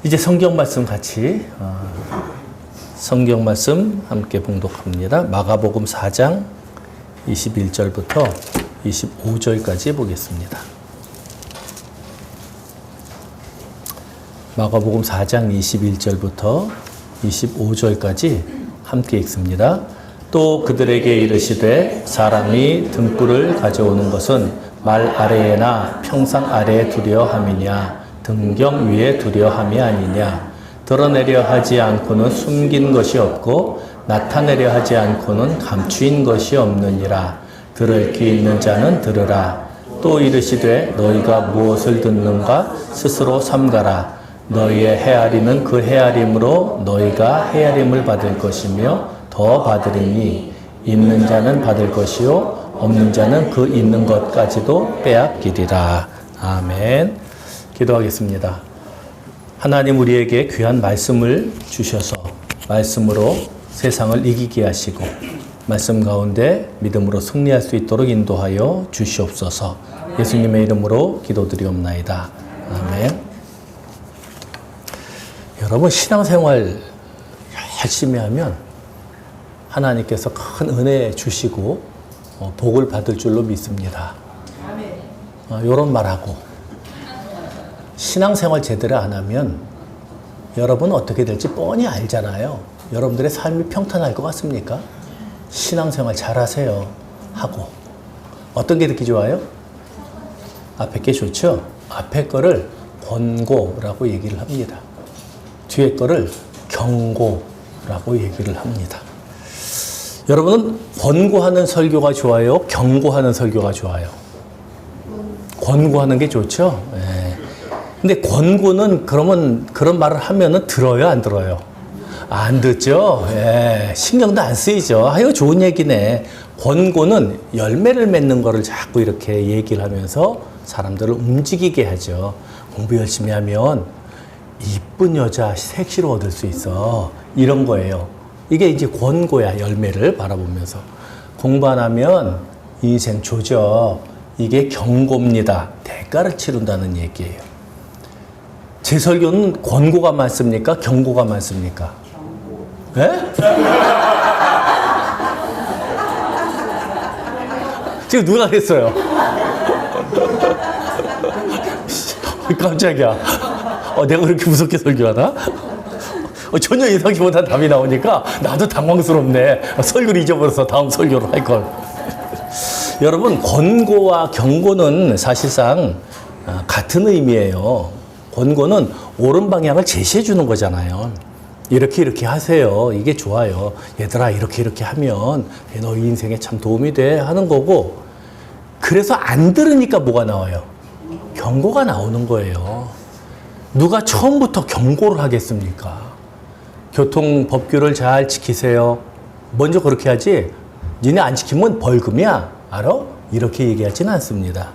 이제 성경 말씀 같이 성경 말씀 함께 봉독합니다. 마가복음 4장 21절부터 25절까지 보겠습니다. 마가복음 4장 21절부터 25절까지 함께 읽습니다. 또 그들에게 이르시되 사람이 등불을 가져오는 것은 말 아래에나 평상 아래에 두려 함이냐 등경 위에 두려 함이 아니냐. 드러내려 하지 않고는 숨긴 것이 없고 나타내려 하지 않고는 감추인 것이 없느니라. 들을 귀 있는 자는 들으라. 또 이르시되 너희가 무엇을 듣는가 스스로 삼가라. 너희의 헤아림은 그 헤아림으로 너희가 헤아림을 받을 것이며 더 받으리니 있는 자는 받을 것이요 없는 자는 그 있는 것까지도 빼앗기리라. 아멘. 기도하겠습니다. 하나님, 우리에게 귀한 말씀을 주셔서 말씀으로 세상을 이기게 하시고 말씀 가운데 믿음으로 승리할 수 있도록 인도하여 주시옵소서. 예수님의 이름으로 기도드리옵나이다. 아멘. 여러분, 신앙생활 열심히 하면 하나님께서 큰 은혜 주시고 복을 받을 줄로 믿습니다. 이런 말하고 신앙생활 제대로 안 하면 여러분 어떻게 될지 뻔히 알잖아요. 여러분들의 삶이 평탄할 것 같습니까? 신앙생활 잘하세요 하고 어떤 게 듣기 좋아요? 앞에 게 좋죠? 앞에 거를 권고라고 얘기를 합니다. 뒤에 거를 경고라고 얘기를 합니다. 여러분은 권고하는 설교가 좋아요? 경고하는 설교가 좋아요? 권고하는 게 좋죠? 네. 근데 권고는 그러면 그런 말을 하면은 들어요, 안 들어요? 안 듣죠? 예, 신경도 안 쓰이죠. 아유, 좋은 얘기네. 권고는 열매를 맺는 거를 자꾸 이렇게 얘기를 하면서 사람들을 움직이게 하죠. 공부 열심히 하면 이쁜 여자 색시로 얻을 수 있어. 이런 거예요. 이게 이제 권고야, 열매를 바라보면서. 공부 안 하면 인생 조져. 이게 경고입니다. 대가를 치른다는 얘기예요. 제 설교는 권고가 많습니까? 경고가 많습니까? 예? 지금 누가 했어요? 깜짝이야. 내가 그렇게 무섭게 설교하나? 전혀 예상치 못한 답이 나오니까 나도 당황스럽네. 설교를 잊어버려서 다음 설교를 할걸. 여러분, 권고와 경고는 사실상 같은 의미예요. 권고는 옳은 방향을 제시해 주는 거잖아요. 이렇게 하세요. 이게 좋아요. 얘들아, 이렇게 하면 너희 인생에 참 도움이 돼 하는 거고, 그래서 안 들으니까 뭐가 나와요? 경고가 나오는 거예요. 누가 처음부터 경고를 하겠습니까? 교통법규를 잘 지키세요. 먼저 그렇게 하지, 니네 안 지키면 벌금이야. 알아? 이렇게 얘기하지는 않습니다.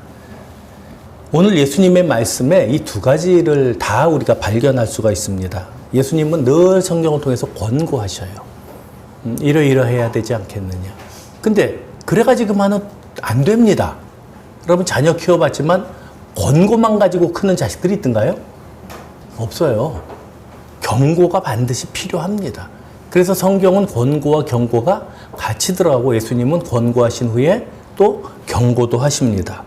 오늘 예수님의 말씀에 이 두 가지를 다 우리가 발견할 수가 있습니다. 예수님은 늘 성경을 통해서 권고하셔요. 이러해야 되지 않겠느냐. 근데 그래가지고만은 안 됩니다. 여러분, 자녀 키워봤지만 권고만 가지고 크는 자식들이 있던가요? 없어요. 경고가 반드시 필요합니다. 그래서 성경은 권고와 경고가 같이 들어가고 예수님은 권고하신 후에 또 경고도 하십니다.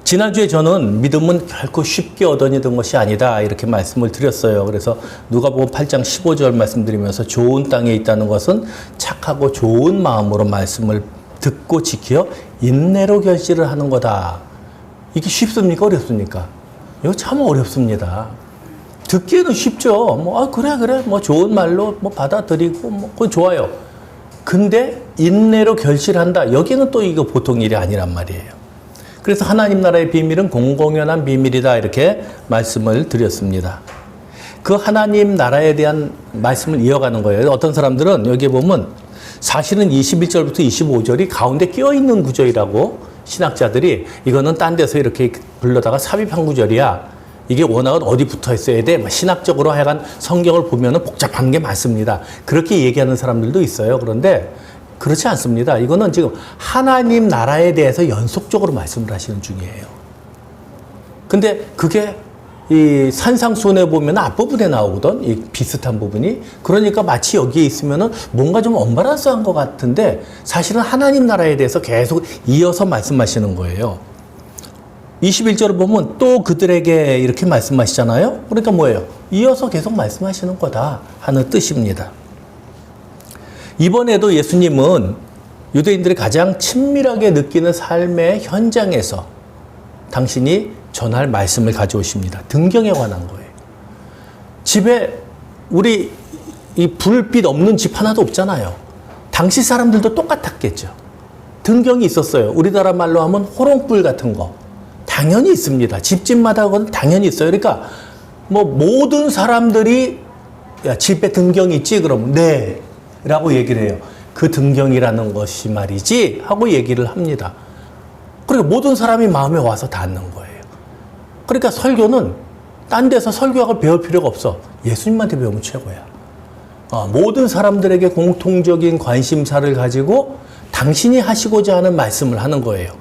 지난주에 저는 믿음은 결코 쉽게 얻어내는 것이 아니다 이렇게 말씀을 드렸어요. 그래서 누가복음 8장 15절 말씀드리면서 좋은 땅에 있다는 것은 착하고 좋은 마음으로 말씀을 듣고 지켜 인내로 결실을 하는 거다. 이게 쉽습니까? 어렵습니까? 이거 참 어렵습니다. 듣기에는 쉽죠. 그래. 좋은 말로 받아들이고 그건 좋아요. 근데 인내로 결실한다. 여기는 또 이거 보통 일이 아니란 말이에요. 그래서 하나님 나라의 비밀은 공공연한 비밀이다 이렇게 말씀을 드렸습니다. 그 하나님 나라에 대한 말씀을 이어가는 거예요. 어떤 사람들은 여기에 보면 사실은 21절부터 25절이 가운데 끼어있는 구절이라고 신학자들이 이거는 딴 데서 이렇게 불러다가 삽입한 구절이야. 이게 워낙은 어디 붙어 있어야 돼. 신학적으로 하여간 성경을 보면 복잡한 게 많습니다. 그렇게 얘기하는 사람들도 있어요. 그런데 그렇지 않습니다. 이거는 지금 하나님 나라에 대해서 연속적으로 말씀을 하시는 중이에요. 근데 그게 이 산상수훈에 보면 앞부분에 나오거든. 이 비슷한 부분이. 그러니까 마치 여기에 있으면은 뭔가 좀 언밸런스한 것 같은데 사실은 하나님 나라에 대해서 계속 이어서 말씀하시는 거예요. 21절을 보면 또 그들에게 이렇게 말씀하시잖아요. 그러니까 뭐예요? 이어서 계속 말씀하시는 거다 하는 뜻입니다. 이번에도 예수님은 유대인들이 가장 친밀하게 느끼는 삶의 현장에서 당신이 전할 말씀을 가져오십니다. 등경에 관한 거예요. 집에 우리 이 불빛 없는 집 하나도 없잖아요. 당시 사람들도 똑같았겠죠. 등경이 있었어요. 우리나라 말로 하면 호롱불 같은 거. 당연히 있습니다. 집집마다 그건 당연히 있어요. 그러니까 뭐 모든 사람들이 야, 집에 등경이 있지? 그러면 네 라고 얘기를 해요. 그 등경이라는 것이 말이지 하고 얘기를 합니다. 그리고 모든 사람이 마음에 와서 닿는 거예요. 그러니까 설교는 딴 데서 설교학을 배울 필요가 없어. 예수님한테 배우면 최고야. 모든 사람들에게 공통적인 관심사를 가지고 당신이 하시고자 하는 말씀을 하는 거예요.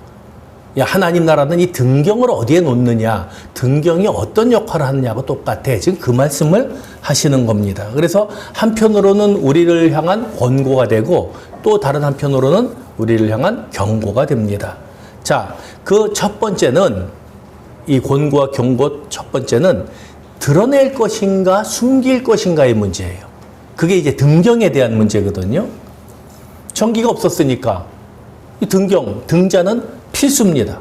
야, 하나님 나라는 이 등경을 어디에 놓느냐, 등경이 어떤 역할을 하느냐고 똑같아. 지금 그 말씀을 하시는 겁니다. 그래서 한편으로는 우리를 향한 권고가 되고 또 다른 한편으로는 우리를 향한 경고가 됩니다. 자, 그 첫 번째는 이 권고와 경고 첫 번째는 드러낼 것인가 숨길 것인가의 문제예요. 그게 이제 등경에 대한 문제거든요. 전기가 없었으니까 이 등자는 필수입니다.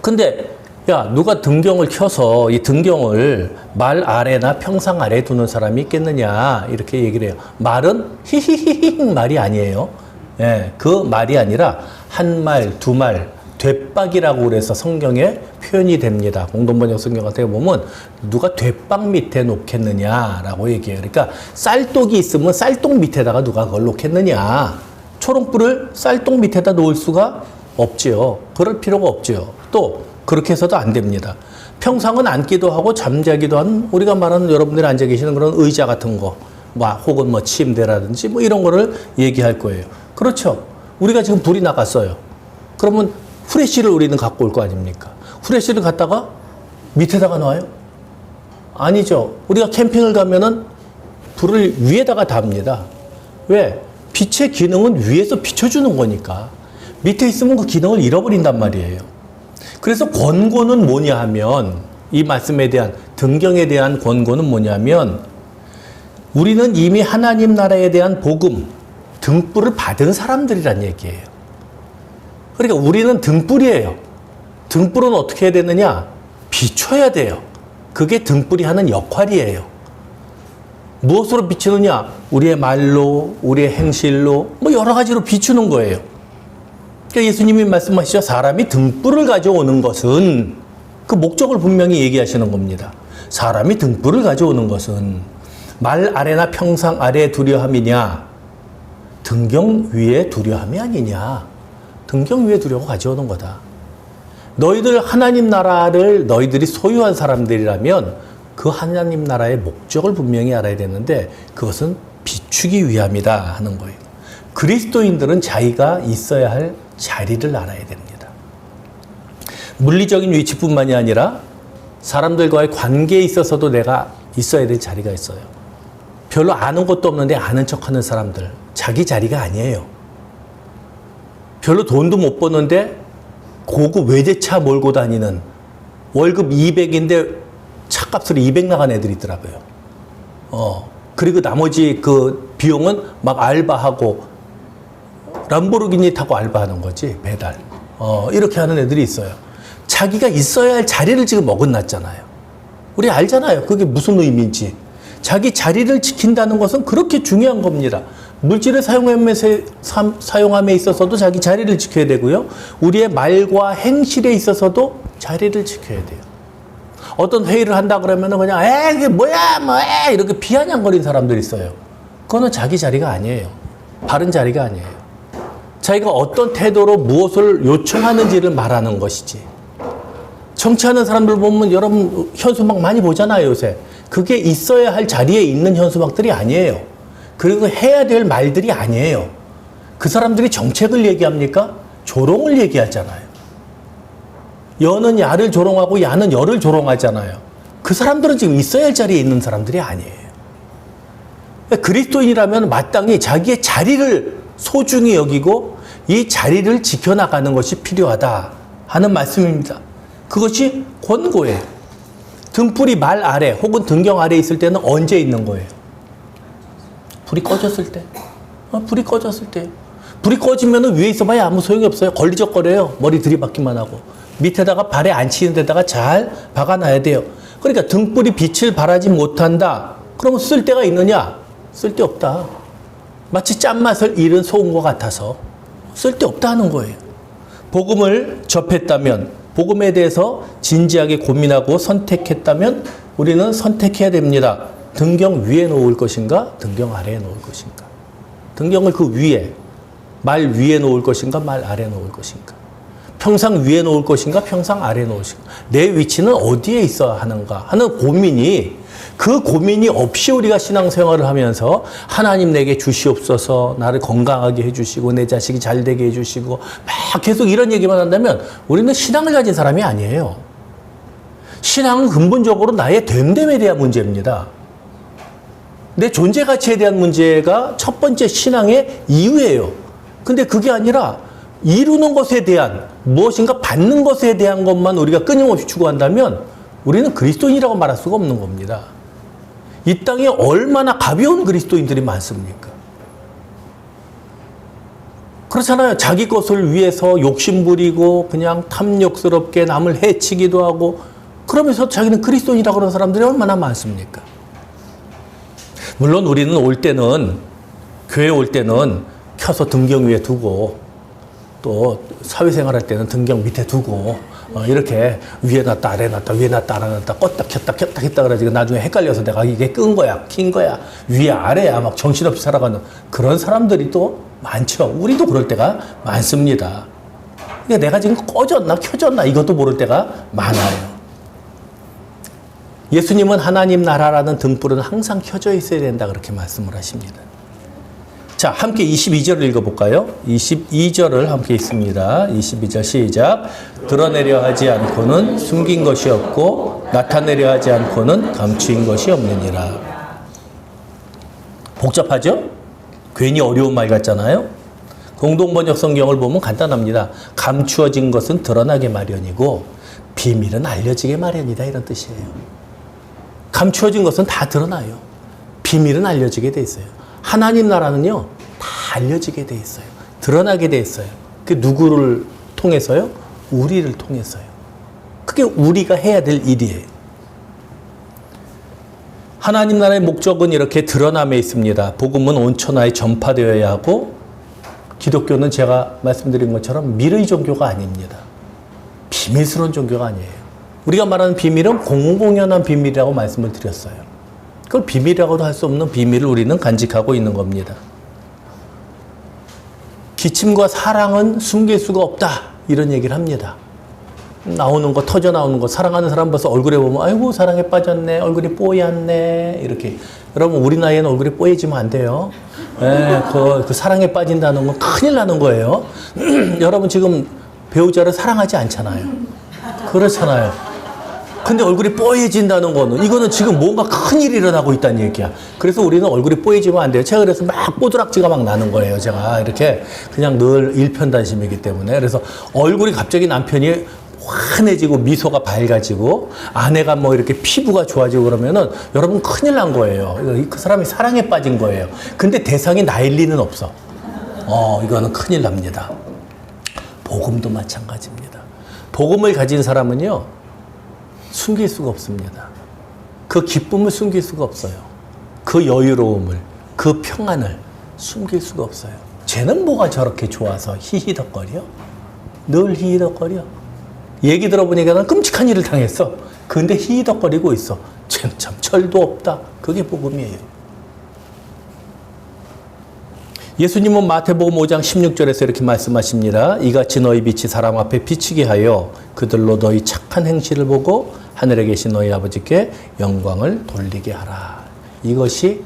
근데 야, 누가 등경을 켜서 이 등경을 말 아래나 평상 아래에 두는 사람이 있겠느냐 이렇게 얘기를 해요. 말은 히히히히 말이 아니에요. 예, 그 말이 아니라 한 말, 두 말, 돛박이라고 그래서 성경에 표현이 됩니다. 공동번역 성경 같은 거 보면 누가 돛박 밑에 놓겠느냐라고 얘기해요. 그러니까 쌀독이 있으면 쌀독 밑에다가 누가 그걸 놓겠느냐. 초롱불을 쌀독 밑에다 놓을 수가 없지요. 그럴 필요가 없지요. 또 그렇게 해서도 안 됩니다. 평상은 앉기도 하고 잠자기도 하는 우리가 말하는 여러분들이 앉아 계시는 그런 의자 같은 거, 혹은 뭐 침대라든지 뭐 이런 거를 얘기할 거예요. 그렇죠. 우리가 지금 불이 나갔어요. 그러면 후레쉬를 우리는 갖고 올 거 아닙니까? 후레쉬를 갖다가 밑에다가 놔요? 아니죠. 우리가 캠핑을 가면은 불을 위에다가 답니다. 왜? 빛의 기능은 위에서 비춰주는 거니까. 밑에 있으면 그 기능을 잃어버린단 말이에요. 그래서 권고는 뭐냐 하면, 이 말씀에 대한, 등경에 대한 권고는 뭐냐면, 우리는 이미 하나님 나라에 대한 복음, 등불을 받은 사람들이란 얘기예요. 그러니까 우리는 등불이에요. 등불은 어떻게 해야 되느냐? 비춰야 돼요. 그게 등불이 하는 역할이에요. 무엇으로 비추느냐? 우리의 말로, 우리의 행실로, 뭐 여러 가지로 비추는 거예요. 그러니까 예수님이 말씀하시죠. 사람이 등불을 가져오는 것은 그 목적을 분명히 얘기하시는 겁니다. 사람이 등불을 가져오는 것은 말 아래나 평상 아래에 두려함이냐? 등경 위에 두려함이 아니냐? 등경 위에 두려고 가져오는 거다. 너희들 하나님 나라를 너희들이 소유한 사람들이라면 그 하나님 나라의 목적을 분명히 알아야 되는데 그것은 비추기 위함이다 하는 거예요. 그리스도인들은 자기가 있어야 할 자리를 알아야 됩니다. 물리적인 위치뿐만이 아니라 사람들과의 관계에 있어서도 내가 있어야 될 자리가 있어요. 별로 아는 것도 없는데 아는 척하는 사람들, 자기 자리가 아니에요. 별로 돈도 못 버는데 고급 외제차 몰고 다니는, 월급 200인데 차값으로 200 나간 애들이 있더라고요. 그리고 나머지 그 비용은 막 알바하고 람보르기니 타고 알바하는 거지, 배달. 이렇게 하는 애들이 있어요. 자기가 있어야 할 자리를 지금 어긋났잖아요. 우리 알잖아요. 그게 무슨 의미인지. 자기 자리를 지킨다는 것은 그렇게 중요한 겁니다. 물질을 사용함에 있어서도 자기 자리를 지켜야 되고요. 우리의 말과 행실에 있어서도 자리를 지켜야 돼요. 어떤 회의를 한다 그러면 그냥 이게 뭐야 이렇게 비아냥거리는 사람들이 있어요. 그거는 자기 자리가 아니에요. 바른 자리가 아니에요. 자기가 어떤 태도로 무엇을 요청하는지를 말하는 것이지. 정치하는 사람들 보면 여러분 현수막 많이 보잖아요, 요새. 그게 있어야 할 자리에 있는 현수막들이 아니에요. 그리고 해야 될 말들이 아니에요. 그 사람들이 정책을 얘기합니까? 조롱을 얘기하잖아요. 여는 야를 조롱하고 야는 여를 조롱하잖아요. 그 사람들은 지금 있어야 할 자리에 있는 사람들이 아니에요. 그리스도인이라면 마땅히 자기의 자리를 소중히 여기고 이 자리를 지켜나가는 것이 필요하다 하는 말씀입니다. 그것이 권고예요. 등불이 말 아래 혹은 등경 아래 있을 때는 언제 있는 거예요? 불이 꺼졌을 때. 불이 꺼졌을 때. 불이 꺼지면 위에 있어봐야 아무 소용이 없어요. 걸리적거려요. 머리 들이박기만 하고. 밑에다가 발에 안 치는 데다가 잘 박아놔야 돼요. 그러니까 등불이 빛을 발하지 못한다. 그러면 쓸데가 있느냐? 쓸데없다. 마치 짠맛을 잃은 소금과 같아서 쓸데없다 하는 거예요. 복음을 접했다면, 복음에 대해서 진지하게 고민하고 선택했다면 우리는 선택해야 됩니다. 등경 위에 놓을 것인가? 등경 아래에 놓을 것인가? 등경을 그 위에, 말 위에 놓을 것인가? 말 아래에 놓을 것인가? 평상 위에 놓을 것인가? 평상 아래에 놓을 것인가? 내 위치는 어디에 있어야 하는가? 하는 고민이, 그 고민이 없이 우리가 신앙생활을 하면서 하나님 내게 주시옵소서, 나를 건강하게 해주시고 내 자식이 잘 되게 해주시고 막 계속 이런 얘기만 한다면 우리는 신앙을 가진 사람이 아니에요. 신앙은 근본적으로 나의 됨됨에 대한 문제입니다. 내 존재 가치에 대한 문제가 첫 번째 신앙의 이유예요. 근데 그게 아니라 이루는 것에 대한, 무엇인가 받는 것에 대한 것만 우리가 끊임없이 추구한다면 우리는 그리스도인이라고 말할 수가 없는 겁니다. 이 땅에 얼마나 가벼운 그리스도인들이 많습니까? 그렇잖아요. 자기 것을 위해서 욕심부리고 그냥 탐욕스럽게 남을 해치기도 하고 그러면서 자기는 그리스도인이라고 그러는 사람들이 얼마나 많습니까? 물론 우리는 올 때는, 교회 올 때는 켜서 등경 위에 두고 또 사회생활 할 때는 등경 밑에 두고 이렇게 위에 놨다 아래 놨다 위에 놨다 아래 놨다 껐다 켰다 켰다 켰다 그래가지고 나중에 헷갈려서 내가 이게 끈 거야 킨 거야 위에 아래야 막 정신없이 살아가는 그런 사람들이 또 많죠. 우리도 그럴 때가 많습니다. 그러니까 내가 지금 꺼졌나 켜졌나 이것도 모를 때가 많아요. 예수님은 하나님 나라라는 등불은 항상 켜져 있어야 된다 그렇게 말씀을 하십니다. 자, 함께 22절을 읽어볼까요? 22절을 함께 읽습니다. 22절 시작. 드러내려 하지 않고는 숨긴 것이 없고 나타내려 하지 않고는 감추인 것이 없느니라. 복잡하죠? 괜히 어려운 말 같잖아요? 공동번역 성경을 보면 간단합니다. 감추어진 것은 드러나게 마련이고 비밀은 알려지게 마련이다 이런 뜻이에요. 감추어진 것은 다 드러나요. 비밀은 알려지게 돼 있어요. 하나님 나라는요, 다 알려지게 돼 있어요. 드러나게 돼 있어요. 그게 누구를 통해서요? 우리를 통해서요. 그게 우리가 해야 될 일이에요. 하나님 나라의 목적은 이렇게 드러남에 있습니다. 복음은 온 천하에 전파되어야 하고, 기독교는 제가 말씀드린 것처럼 미르의 종교가 아닙니다. 비밀스러운 종교가 아니에요. 우리가 말하는 비밀은 공공연한 비밀이라고 말씀을 드렸어요. 그걸 비밀이라고도 할 수 없는 비밀을 우리는 간직하고 있는 겁니다. 기침과 사랑은 숨길 수가 없다. 이런 얘기를 합니다. 나오는 거, 터져 나오는 거, 사랑하는 사람 봐서 얼굴에 보면 아이고 사랑에 빠졌네, 얼굴이 뽀얗네 이렇게. 여러분 우리 나이에는 얼굴이 뽀얘지면 안 돼요. 네, 그 사랑에 빠진다는 건 큰일 나는 거예요. 여러분 지금 배우자를 사랑하지 않잖아요. 그렇잖아요. 근데 얼굴이 뽀얘진다는 거는 이거는 지금 뭔가 큰일이 일어나고 있다는 얘기야. 그래서 우리는 얼굴이 뽀얘지면 안 돼요. 제가 그래서 막 뽀드락지가 막 나는 거예요. 제가 이렇게 그냥 늘 일편단심이기 때문에. 그래서 얼굴이 갑자기 남편이 환해지고 미소가 밝아지고 아내가 뭐 이렇게 피부가 좋아지고 그러면은 여러분 큰일 난 거예요. 그 사람이 사랑에 빠진 거예요. 근데 대상이 나일 리는 없어. 이거는 큰일 납니다. 복음도 마찬가지입니다. 복음을 가진 사람은요, 숨길 수가 없습니다. 그 기쁨을 숨길 수가 없어요. 그 여유로움을, 그 평안을 숨길 수가 없어요. 쟤는 뭐가 저렇게 좋아서 히히덕거려? 늘 히히덕거려. 얘기 들어보니까 난 끔찍한 일을 당했어. 근데 히히덕거리고 있어. 쟤는 참 철도 없다. 그게 복음이에요. 예수님은 마태복음 5장 16절에서 이렇게 말씀하십니다. 이같이 너희 빛이 사람 앞에 비치게 하여 그들로 너희 착한 행실을 보고 하늘에 계신 너희 아버지께 영광을 돌리게 하라. 이것이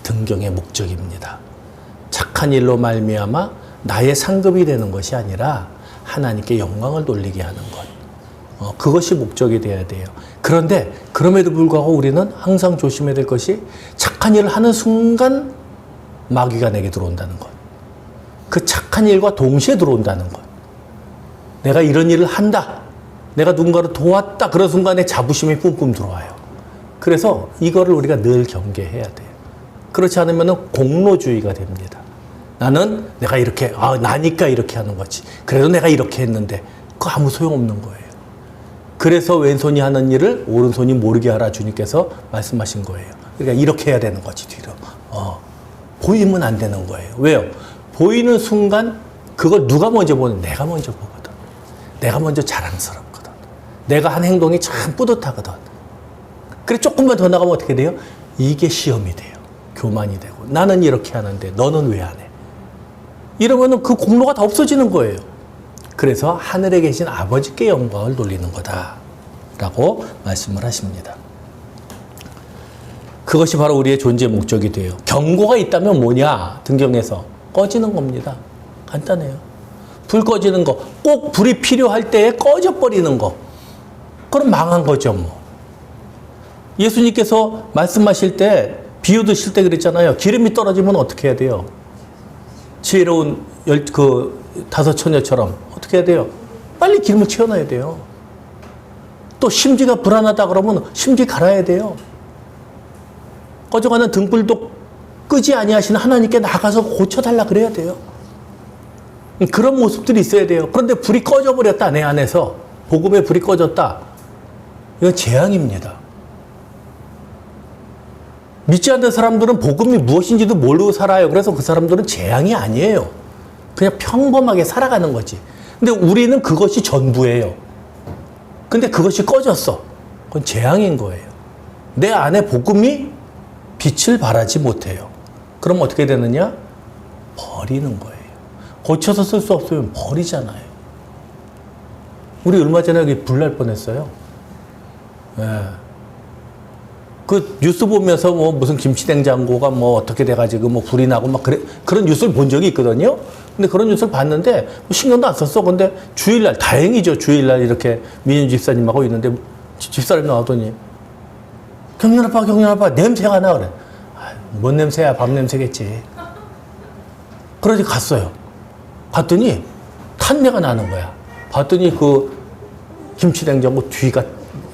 등경의 목적입니다. 착한 일로 말미암아 나의 상급이 되는 것이 아니라 하나님께 영광을 돌리게 하는 것. 그것이 목적이 돼야 돼요. 그런데 그럼에도 불구하고 우리는 항상 조심해야 될 것이 착한 일을 하는 순간 마귀가 내게 들어온다는 것. 그 착한 일과 동시에 들어온다는 것. 내가 이런 일을 한다. 내가 누군가를 도왔다. 그런 순간에 자부심이 뿜뿜 들어와요. 그래서 이거를 우리가 늘 경계해야 돼요. 그렇지 않으면 공로주의가 됩니다. 나는 내가 이렇게, 나니까 이렇게 하는 거지. 그래도 내가 이렇게 했는데 그거 아무 소용없는 거예요. 그래서 왼손이 하는 일을 오른손이 모르게 하라 주님께서 말씀하신 거예요. 그러니까 이렇게 해야 되는 거지, 뒤로. 보이면 안 되는 거예요. 왜요? 보이는 순간 그걸 누가 먼저 보는? 내가 먼저 보거든. 내가 먼저 자랑스럽거든. 내가 한 행동이 참 뿌듯하거든. 그래 조금만 더 나가면 어떻게 돼요? 이게 시험이 돼요. 교만이 되고. 나는 이렇게 하는데 너는 왜 안 해? 이러면은 그 공로가 다 없어지는 거예요. 그래서 하늘에 계신 아버지께 영광을 돌리는 거다라고 말씀을 하십니다. 그것이 바로 우리의 존재 목적이 돼요. 경고가 있다면 뭐냐? 등경에서 꺼지는 겁니다. 간단해요. 불 꺼지는 거, 꼭 불이 필요할 때에 꺼져버리는 거. 그럼 망한 거죠, 뭐. 예수님께서 말씀하실 때, 비유 드실 때 그랬잖아요. 기름이 떨어지면 어떻게 해야 돼요? 지혜로운 5처녀처럼 어떻게 해야 돼요? 빨리 기름을 채워놔야 돼요. 또 심지가 불안하다 그러면 심지 갈아야 돼요. 꺼져가는 등불도 끄지 아니하시는 하나님께 나가서 고쳐달라 그래야 돼요. 그런 모습들이 있어야 돼요. 그런데 불이 꺼져버렸다, 내 안에서. 복음의 불이 꺼졌다. 이건 재앙입니다. 믿지 않는 사람들은 복음이 무엇인지도 모르고 살아요. 그래서 그 사람들은 재앙이 아니에요. 그냥 평범하게 살아가는 거지. 근데 우리는 그것이 전부예요. 근데 그것이 꺼졌어. 그건 재앙인 거예요. 내 안에 복음이 빛을 발하지 못해요. 그럼 어떻게 되느냐? 버리는 거예요. 고쳐서 쓸 수 없으면 버리잖아요. 우리 얼마 전에 여기 불날 뻔했어요. 예. 그 뉴스 보면서 뭐 무슨 김치냉장고가 뭐 어떻게 돼가지고 뭐 불이 나고 막 그런 뉴스를 본 적이 있거든요. 근데 그런 뉴스를 봤는데 뭐 신경도 안 썼어. 근데 주일날, 다행이죠. 주일날 이렇게 민윤 집사님하고 있는데 집사람이 나오더니 경련 아빠 냄새가 나 그래. 뭔 냄새야? 밥 냄새겠지. 그러지 갔어요. 갔더니 탄내가 나는 거야. 봤더니 그 김치냉장고 뒤가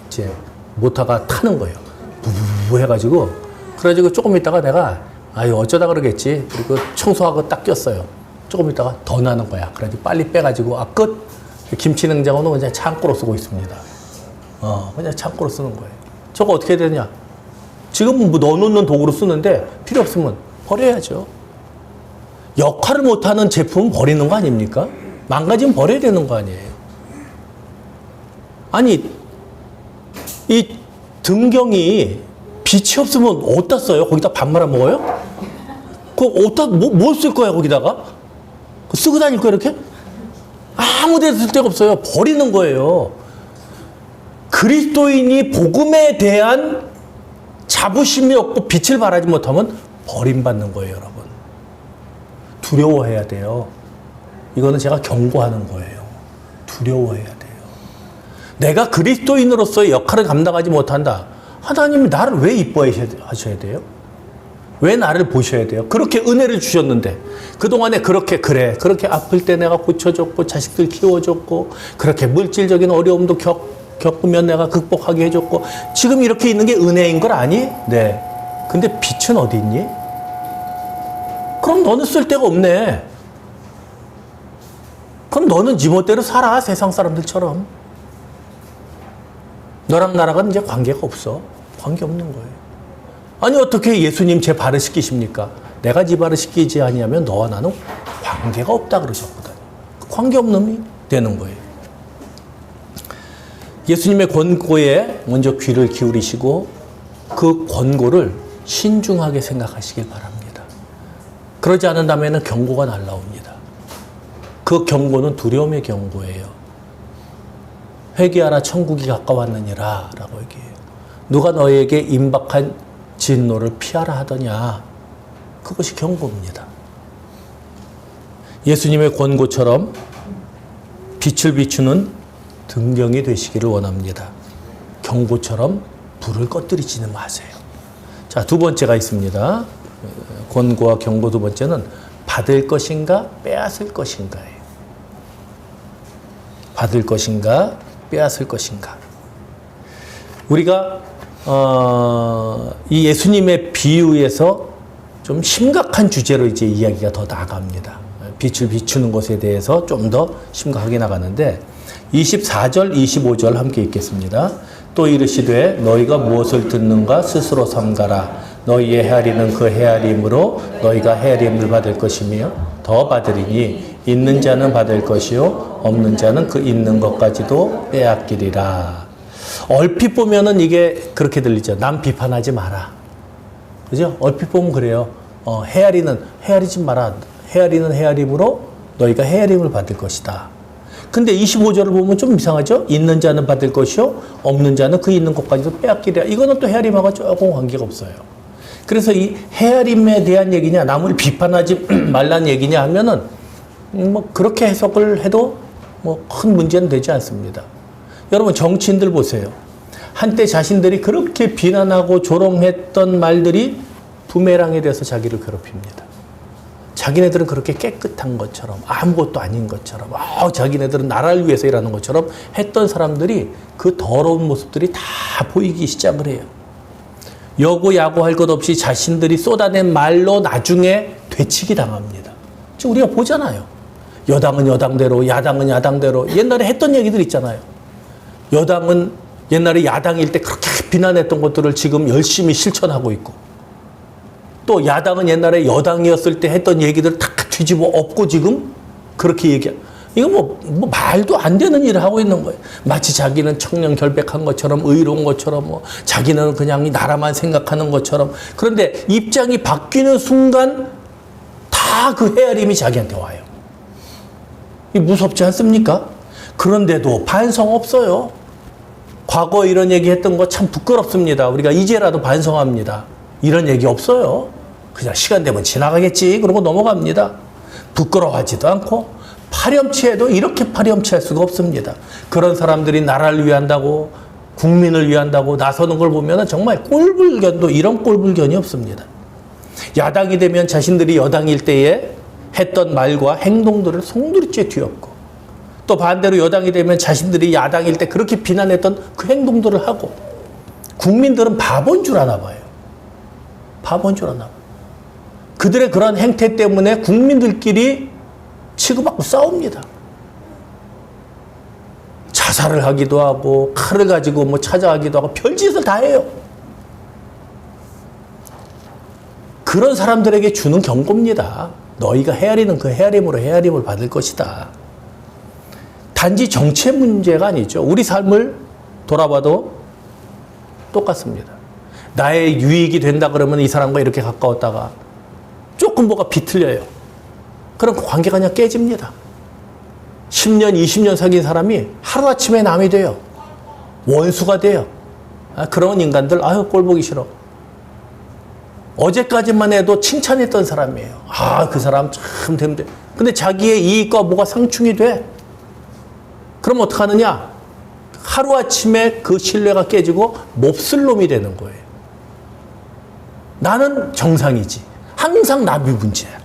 이제 모터가 타는 거예요. 부부부 해가지고. 그래가지고 조금 있다가 내가 어쩌다 그러겠지. 그리고 청소하고 딱 꼈어요. 조금 있다가 더 나는 거야. 그래가지고 빨리 빼가지고 끝. 김치냉장고는 그냥 창고로 쓰고 있습니다. 그냥 창고로 쓰는 거예요. 저거 어떻게 해야 되냐? 지금 뭐 넣어놓는 도구로 쓰는데 필요 없으면 버려야죠. 역할을 못하는 제품은 버리는 거 아닙니까? 망가지면 버려야 되는 거 아니에요. 아니, 이 등경이 빛이 없으면 어디다 써요? 거기다 밥 말아 먹어요? 그거 어디다, 뭘 쓸 거야, 거기다가? 쓰고 다닐 거야, 이렇게? 아무 데도 쓸 데가 없어요. 버리는 거예요. 그리스도인이 복음에 대한 자부심이 없고 빛을 발하지 못하면 버림받는 거예요, 여러분. 두려워해야 돼요. 이거는 제가 경고하는 거예요. 두려워해야 돼요. 내가 그리스도인으로서의 역할을 감당하지 못한다. 하나님이 나를 왜 이뻐하셔야 돼요? 왜 나를 보셔야 돼요? 그렇게 은혜를 주셨는데 그동안에 그렇게 아플 때 내가 고쳐줬고 자식들 키워줬고 그렇게 물질적인 어려움도 겪으면 내가 극복하게 해줬고 지금 이렇게 있는 게 은혜인 걸 아니? 네. 근데 빛은 어디 있니? 그럼 너는 쓸데가 없네. 그럼 너는 지멋대로 살아. 세상 사람들처럼. 너랑 나랑은 이제 관계가 없어. 관계 없는 거예요. 아니 어떻게 예수님 제 발을 씻기십니까? 내가 네 발을 씻기지 아니하면 너와 나는 관계가 없다 그러셨거든요. 관계 없는 놈이 되는 거예요. 예수님의 권고에 먼저 귀를 기울이시고 그 권고를 신중하게 생각하시길 바랍니다. 그러지 않는다면 경고가 날라옵니다. 그 경고는 두려움의 경고예요. 회개하라 천국이 가까웠느니라 라고 얘기해요. 누가 너에게 임박한 진노를 피하라 하더냐. 그것이 경고입니다. 예수님의 권고처럼 빛을 비추는 등경이 되시기를 원합니다. 경고처럼 불을 꺼뜨리지는 마세요. 자, 두 번째가 있습니다. 권고와 경고 두 번째는 받을 것인가 빼앗을 것인가예요. 받을 것인가 빼앗을 것인가. 우리가 이 예수님의 비유에서 좀 심각한 주제로 이제 이야기가 더 나아갑니다. 빛을 비추는 것에 대해서 좀 더 심각하게 나가는데 24절, 25절 함께 읽겠습니다. 또 이르시되 너희가 무엇을 듣는가 스스로 삼가라. 너희의 헤아리는 그 헤아림으로 너희가 헤아림을 받을 것이며 더 받으리니 있는 자는 받을 것이요 없는 자는 그 있는 것까지도 빼앗기리라. 얼핏 보면은 이게 그렇게 들리죠. 남 비판하지 마라. 그죠? 얼핏 보면 그래요. 헤아리지 마라. 헤아리는 헤아림으로 너희가 헤아림을 받을 것이다. 근데 25절을 보면 좀 이상하죠? 있는 자는 받을 것이요 없는 자는 그 있는 것까지도 빼앗기리라. 이거는 또 헤아림하고 조금 관계가 없어요. 그래서 이 헤아림에 대한 얘기냐 남을 비판하지 말라는 얘기냐 하면은 뭐 그렇게 해석을 해도 뭐 큰 문제는 되지 않습니다. 여러분 정치인들 보세요. 한때 자신들이 그렇게 비난하고 조롱했던 말들이 부메랑에 대해서 자기를 괴롭힙니다. 자기네들은 그렇게 깨끗한 것처럼 아무것도 아닌 것처럼 자기네들은 나라를 위해서 일하는 것처럼 했던 사람들이 그 더러운 모습들이 다 보이기 시작을 해요. 여고 야고 할 것 없이 자신들이 쏟아낸 말로 나중에 되치기 당합니다. 지금 우리가 보잖아요. 여당은 여당대로 야당은 야당대로 옛날에 했던 얘기들 있잖아요. 여당은 옛날에 야당일 때 그렇게 비난했던 것들을 지금 열심히 실천하고 있고 또 야당은 옛날에 여당이었을 때 했던 얘기들을 다 뒤집어 엎고 지금 그렇게 얘기해. 이거 뭐 말도 안 되는 일을 하고 있는 거예요. 마치 자기는 청렴 결백한 것처럼 의로운 것처럼 자기는 그냥 이 나라만 생각하는 것처럼. 그런데 입장이 바뀌는 순간 다 그 헤아림이 자기한테 와요. 이 무섭지 않습니까? 그런데도 반성 없어요. 과거 이런 얘기 했던 거 참 부끄럽습니다. 우리가 이제라도 반성합니다. 이런 얘기 없어요. 그냥 시간 되면 지나가겠지 그러고 넘어갑니다. 부끄러워하지도 않고 파렴치해도 이렇게 파렴치할 수가 없습니다. 그런 사람들이 나라를 위한다고 국민을 위한다고 나서는 걸 보면 정말 꼴불견도 이런 꼴불견이 없습니다. 야당이 되면 자신들이 여당일 때에 했던 말과 행동들을 송두리째 뒤엎고 또 반대로 여당이 되면 자신들이 야당일 때 그렇게 비난했던 그 행동들을 하고 국민들은 바본 줄 아나 봐요. 바본 줄 아나 봐요. 그들의 그런 행태 때문에 국민들끼리 치고받고 싸웁니다. 자살을 하기도 하고 칼을 가지고 뭐 찾아가기도 하고 별짓을 다 해요. 그런 사람들에게 주는 경고입니다. 너희가 헤아리는 그 헤아림으로 헤아림을 받을 것이다. 단지 정치의 문제가 아니죠. 우리 삶을 돌아봐도 똑같습니다. 나의 유익이 된다 그러면 이 사람과 이렇게 가까웠다가 조금 뭐가 비틀려요. 그럼 그 관계가 그냥 깨집니다. 10년, 20년 사귄 사람이 하루아침에 남이 돼요. 원수가 돼요. 그런 인간들 꼴 보기 싫어. 어제까지만 해도 칭찬했던 사람이에요. 그 사람 참 되는데. 근데 자기의 이익과 뭐가 상충이 돼. 그럼 어떡하느냐? 하루아침에 그 신뢰가 깨지고 몹쓸 놈이 되는 거예요. 나는 정상이지. 항상 남이 문제야.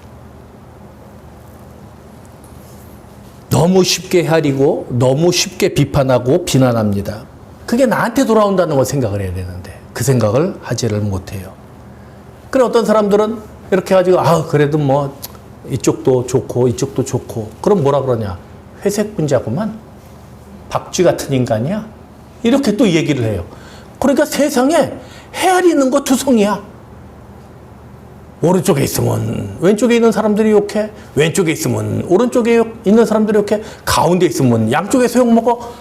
너무 쉽게 헤아리고 너무 쉽게 비판하고 비난합니다. 그게 나한테 돌아온다는 걸 생각을 해야 되는데 그 생각을 하지를 못해요. 그래 어떤 사람들은 이렇게 가지고 그래도 뭐 이쪽도 좋고 이쪽도 좋고 그럼 뭐라 그러냐? 회색 분자구만. 박쥐 같은 인간이야. 이렇게 또 얘기를 해요. 그러니까 세상에 헤아리는 거 투성이야. 오른쪽에 있으면 왼쪽에 있는 사람들이 욕해. 왼쪽에 있으면 오른쪽에 있는 사람들이 욕해. 가운데 있으면 양쪽에서 욕먹어.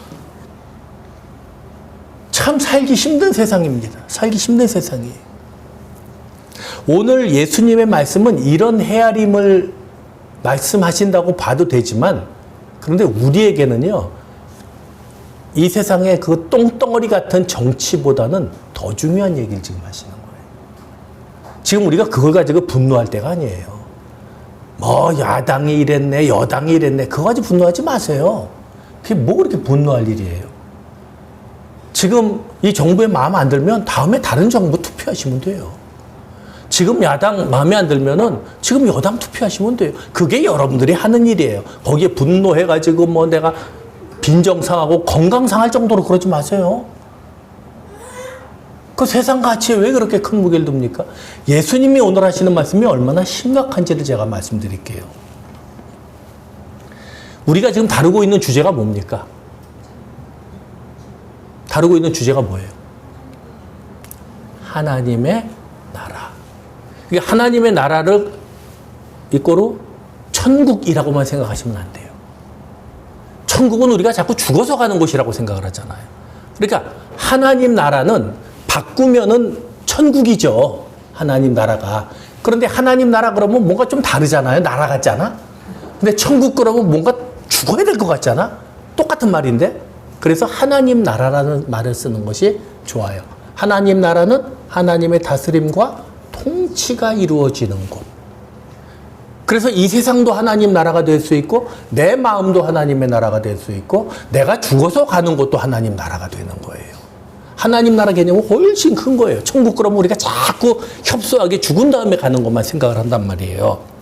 참 살기 힘든 세상입니다. 살기 힘든 세상이에요. 오늘 예수님의 말씀은 이런 헤아림을 말씀하신다고 봐도 되지만 그런데 우리에게는요. 이 세상의 그 똥덩어리 같은 정치보다는 더 중요한 얘기를 지금 하시는 거예요. 지금 우리가 그걸 가지고 분노할 때가 아니에요. 뭐 야당이 이랬네 여당이 이랬네 그거 가지고 분노하지 마세요. 그게 뭐 그렇게 분노할 일이에요? 지금 이 정부에 마음에 안 들면 다음에 다른 정부 투표하시면 돼요. 지금 야당 마음에 안 들면은 지금 여당 투표하시면 돼요. 그게 여러분들이 하는 일이에요. 거기에 분노해가지고 뭐 내가 빈정상하고 건강상할 정도로 그러지 마세요. 그 세상 가치에 왜 그렇게 큰 무게를 둡니까? 예수님이 오늘 하시는 말씀이 얼마나 심각한지를 제가 말씀드릴게요. 우리가 지금 다루고 있는 주제가 뭡니까? 다루고 있는 주제가 뭐예요? 하나님의 나라. 이게 하나님의 나라를 이꼬로 천국이라고만 생각하시면 안 돼요. 천국은 우리가 자꾸 죽어서 가는 곳이라고 생각을 하잖아요. 그러니까 하나님 나라는 바꾸면은 천국이죠. 하나님 나라가. 그런데 하나님 나라 그러면 뭔가 좀 다르잖아요. 나라 같잖아. 근데 천국 그러면 뭔가 죽어야 될 것 같잖아. 똑같은 말인데. 그래서 하나님 나라라는 말을 쓰는 것이 좋아요. 하나님 나라는 하나님의 다스림과 통치가 이루어지는 곳. 그래서 이 세상도 하나님 나라가 될 수 있고 내 마음도 하나님의 나라가 될 수 있고 내가 죽어서 가는 곳도 하나님 나라가 되는 거예요. 하나님 나라 개념은 훨씬 큰 거예요. 천국 그러면 우리가 자꾸 협소하게 죽은 다음에 가는 것만 생각을 한단 말이에요.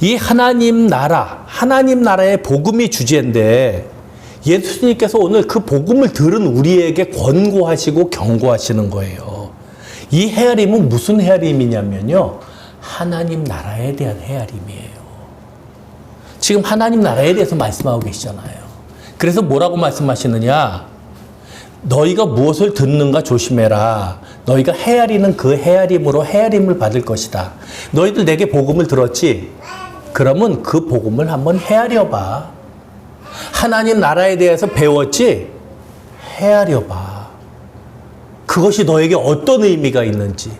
이 하나님 나라의 복음이 주제인데 예수님께서 오늘 그 복음을 들은 우리에게 권고하시고 경고하시는 거예요. 이 헤아림은 무슨 헤아림이냐면요. 하나님 나라에 대한 헤아림이에요. 지금 하나님 나라에 대해서 말씀하고 계시잖아요. 그래서 뭐라고 말씀하시느냐. 너희가 무엇을 듣는가 조심해라. 너희가 헤아리는 그 헤아림으로 헤아림을 받을 것이다. 너희들 내게 복음을 들었지? 그러면 그 복음을 한번 헤아려봐. 하나님 나라에 대해서 배웠지? 헤아려봐. 그것이 너에게 어떤 의미가 있는지,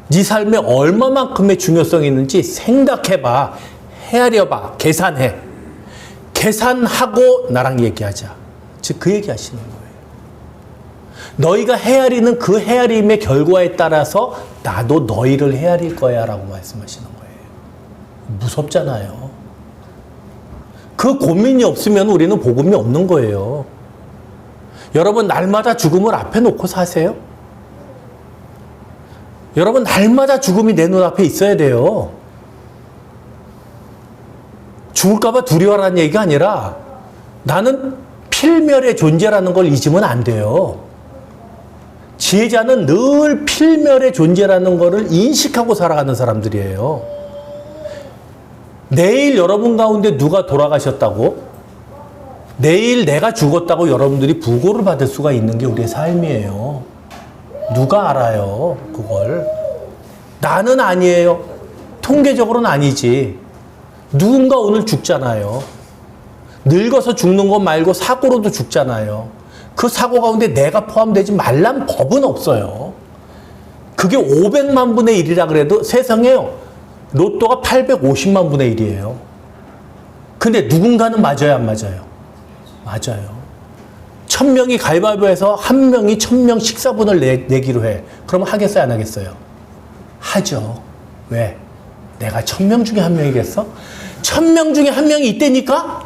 네 삶에 얼마만큼의 중요성이 있는지 생각해봐. 헤아려봐. 계산해. 계산하고 나랑 얘기하자. 즉 그 얘기 하시는 거예요. 너희가 헤아리는 그 헤아림의 결과에 따라서 나도 너희를 헤아릴 거야 라고 말씀하시는 거예요. 무섭잖아요. 그 고민이 없으면 우리는 복음이 없는 거예요. 여러분 날마다 죽음을 앞에 놓고 사세요? 여러분 날마다 죽음이 내 눈앞에 있어야 돼요. 죽을까 봐 두려워하라는 얘기가 아니라 나는 필멸의 존재라는 걸 잊으면 안 돼요. 지혜자는 늘 필멸의 존재라는 것을 인식하고 살아가는 사람들이에요. 내일 여러분 가운데 누가 돌아가셨다고? 내일 내가 죽었다고 여러분들이 부고를 받을 수가 있는 게 우리의 삶이에요. 누가 알아요, 그걸? 나는 아니에요. 통계적으로는 아니지. 누군가 오늘 죽잖아요. 늙어서 죽는 것 말고 사고로도 죽잖아요. 그 사고 가운데 내가 포함되지 말란 법은 없어요. 그게 500만 분의 1이라 그래도 세상에요. 로또가 850만 분의 1이에요. 근데 누군가는 맞아요, 안 맞아요? 맞아요. 1000명이 가위바위보해서 한 명이 1000명 식사분을 내기로 해. 그러면 하겠어요, 안 하겠어요? 하죠. 왜? 내가 1000명 중에 한 명이겠어? 1000명 중에 한 명이 있다니까?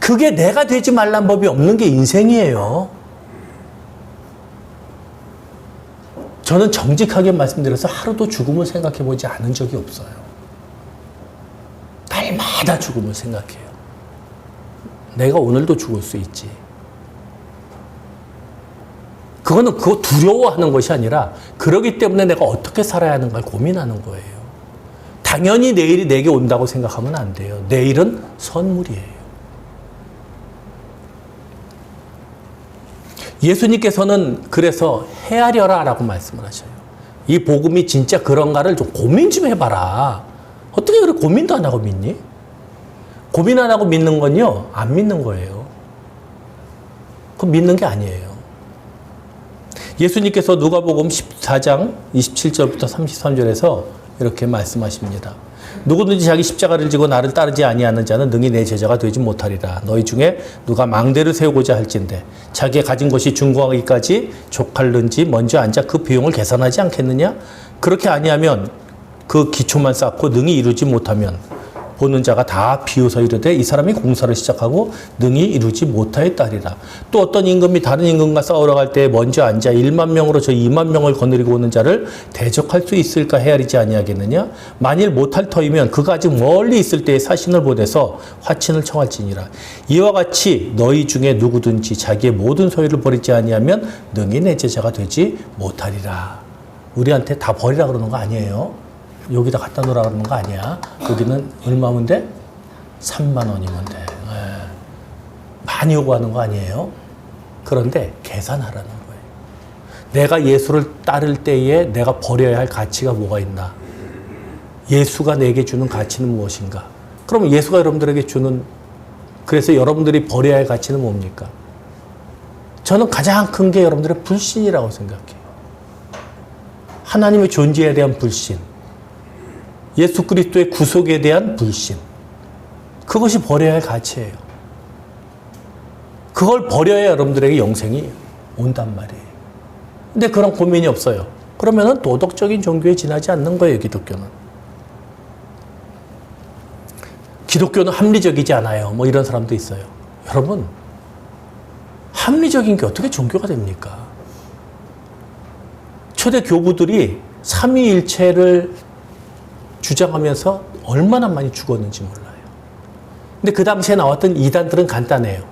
그게 내가 되지 말란 법이 없는 게 인생이에요. 저는 정직하게 말씀드려서 하루도 죽음을 생각해 보지 않은 적이 없어요. 날마다 죽음을 생각해요. 내가 오늘도 죽을 수 있지. 그거는 그거 두려워하는 것이 아니라 그러기 때문에 내가 어떻게 살아야 하는가를 고민하는 거예요. 당연히 내일이 내게 온다고 생각하면 안 돼요. 내일은 선물이에요. 예수님께서는 그래서 헤아려라 라고 말씀을 하셔요. 이 복음이 진짜 그런가를 좀 고민 좀 해봐라. 어떻게 그렇게 고민도 안 하고 믿니? 고민 안 하고 믿는 건요, 안 믿는 거예요. 그건 믿는 게 아니에요. 예수님께서 누가복음 14장 27절부터 33절에서 이렇게 말씀하십니다. 누구든지 자기 십자가를 지고 나를 따르지 아니하는 자는 능히 내 제자가 되지 못하리라. 너희 중에 누가 망대를 세우고자 할진대 자기가 가진 것이 중고하기까지 족할는지 먼저 앉아 그 비용을 계산하지 않겠느냐? 그렇게 아니하면 그 기초만 쌓고 능히 이루지 못하면 보는 자가 다 비웃어 이르되 이 사람이 공사를 시작하고 능히 이루지 못하였다리라. 또 어떤 임금이 다른 임금과 싸우러 갈 때 먼저 앉아 1만 명으로 저 2만 명을 거느리고 오는 자를 대적할 수 있을까 헤아리지 아니하겠느냐. 만일 못할 터이면 그가 아직 멀리 있을 때에 사신을 보내서 화친을 청할지니라. 이와 같이 너희 중에 누구든지 자기의 모든 소유를 버리지 아니하면 능히 내 제자가 되지 못하리라. 우리한테 다 버리라 그러는 거 아니에요. 여기다 갖다 놓으라 그러는 거 아니야. 여기는 얼마면 돼? 3만 원이면 돼. 많이 요구하는 거 아니에요. 그런데 계산하라는 거예요. 내가 예수를 따를 때에 내가 버려야 할 가치가 뭐가 있나? 예수가 내게 주는 가치는 무엇인가? 그럼 예수가 여러분들에게 주는, 그래서 여러분들이 버려야 할 가치는 뭡니까? 저는 가장 큰 게 여러분들의 불신이라고 생각해요. 하나님의 존재에 대한 불신, 예수 그리스도의 구속에 대한 불신, 그것이 버려야 할 가치예요. 그걸 버려야 여러분들에게 영생이 온단 말이에요. 근데 그런 고민이 없어요. 그러면은 도덕적인 종교에 지나지 않는 거예요, 기독교는. 기독교는 합리적이지 않아요. 뭐 이런 사람도 있어요. 여러분, 합리적인 게 어떻게 종교가 됩니까? 초대 교부들이 삼위일체를 주장하면서 얼마나 많이 죽었는지 몰라요. 근데 그 당시에 나왔던 이단들은 간단해요.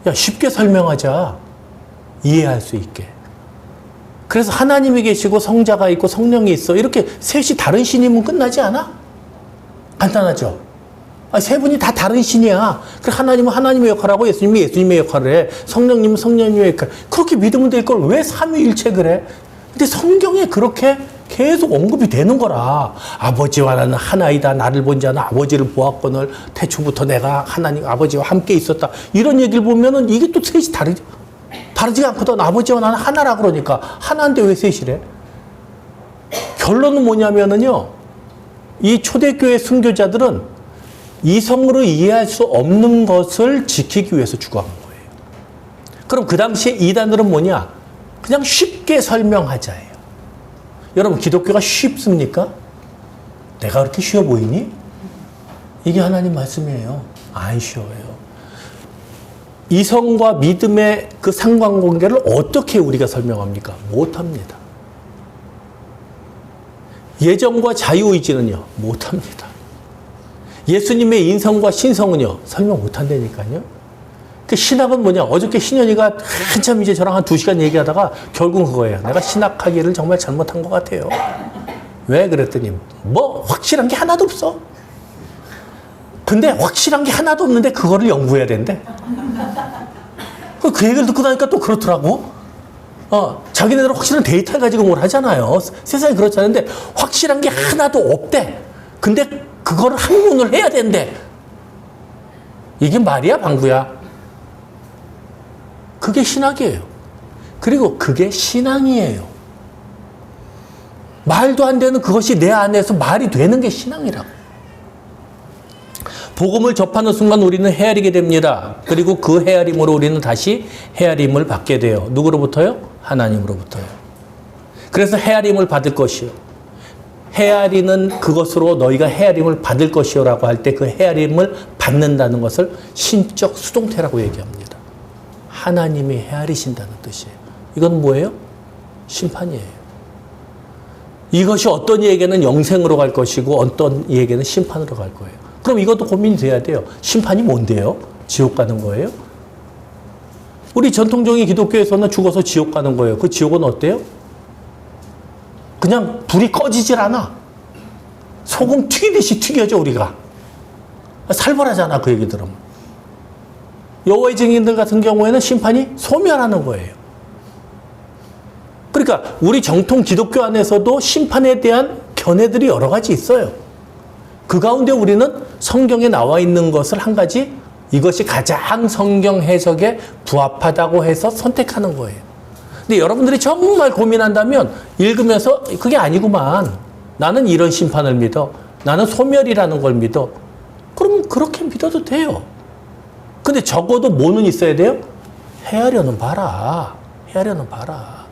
야, 쉽게 설명하자. 이해할 수 있게. 그래서 하나님이 계시고 성자가 있고 성령이 있어. 이렇게 셋이 다른 신이면 끝나지 않아? 간단하죠? 세 분이 다 다른 신이야. 그래, 하나님은 하나님의 역할을 하고 예수님이 예수님의 역할을 해. 성령님은 성령님의 역할을 해. 그렇게 믿으면 될 걸 왜 삼위일체를 해? 근데 성경에 그렇게 계속 언급이 되는 거라. 아버지와 나는 하나이다. 나를 본 자는 아버지를 보았거늘 태초부터 내가 하나님 아버지와 함께 있었다. 이런 얘기를 보면은 이게 또 셋이 다르지가 않거든. 아버지와 나는 하나라 그러니까 하나인데 왜 셋이래? 결론은 뭐냐면은요. 이 초대교회 순교자들은 이성으로 이해할 수 없는 것을 지키기 위해서 죽어간 거예요. 그럼 그 당시에 이단들은 뭐냐? 그냥 쉽게 설명하자예요. 여러분, 기독교가 쉽습니까? 내가 그렇게 쉬워 보이니? 이게 하나님 말씀이에요. 안 쉬워요. 이성과 믿음의 그 상관관계를 어떻게 우리가 설명합니까? 못합니다. 예정과 자유의지는요? 못합니다. 예수님의 인성과 신성은요? 설명 못한다니까요. 그 신학은 뭐냐? 어저께 신현이가 한참 이제 저랑 한 2시간 얘기하다가 결국은 그거예요. 내가 신학하기를 정말 잘못한 것 같아요. 왜 그랬더니 뭐 확실한 게 하나도 없어. 근데 확실한 게 하나도 없는데 그거를 연구해야 된대. 그 얘기를 듣고 나니까 또 그렇더라고. 자기네들은 확실한 데이터를 가지고 뭘 하잖아요. 세상이 그렇지 않은데 확실한 게 하나도 없대. 근데 그거를 학문을 해야 된대. 이게 말이야, 방구야? 그게 신학이에요. 그리고 그게 신앙이에요. 말도 안 되는 그것이 내 안에서 말이 되는 게 신앙이라고. 복음을 접하는 순간 우리는 헤아리게 됩니다. 그리고 그 헤아림으로 우리는 다시 헤아림을 받게 돼요. 누구로부터요? 하나님으로부터요. 그래서 헤아림을 받을 것이요. 헤아리는 그것으로 너희가 헤아림을 받을 것이요 라고 할 때 그 헤아림을 받는다는 것을 신적 수동태라고 얘기합니다. 하나님이 헤아리신다는 뜻이에요. 이건 뭐예요? 심판이에요. 이것이 어떤 이에게는 영생으로 갈 것이고 어떤 이에게는 심판으로 갈 거예요. 그럼 이것도 고민이 돼야 돼요. 심판이 뭔데요? 지옥 가는 거예요? 우리 전통적인 기독교에서는 죽어서 지옥 가는 거예요. 그 지옥은 어때요? 그냥 불이 꺼지질 않아. 소금 튀기듯이 튀겨져 우리가. 살벌하잖아 그 얘기 들으면. 여호와의 증인들 같은 경우에는 심판이 소멸하는 거예요. 그러니까 우리 정통 기독교 안에서도 심판에 대한 견해들이 여러 가지 있어요. 그 가운데 우리는 성경에 나와 있는 것을 한 가지 이것이 가장 성경 해석에 부합하다고 해서 선택하는 거예요. 근데 여러분들이 정말 고민한다면 읽으면서 그게 아니구만. 나는 이런 심판을 믿어. 나는 소멸이라는 걸 믿어. 그러면 그렇게 믿어도 돼요. 근데 적어도 뭐는 있어야 돼요? 헤아려는 봐라. 헤아려는 봐라.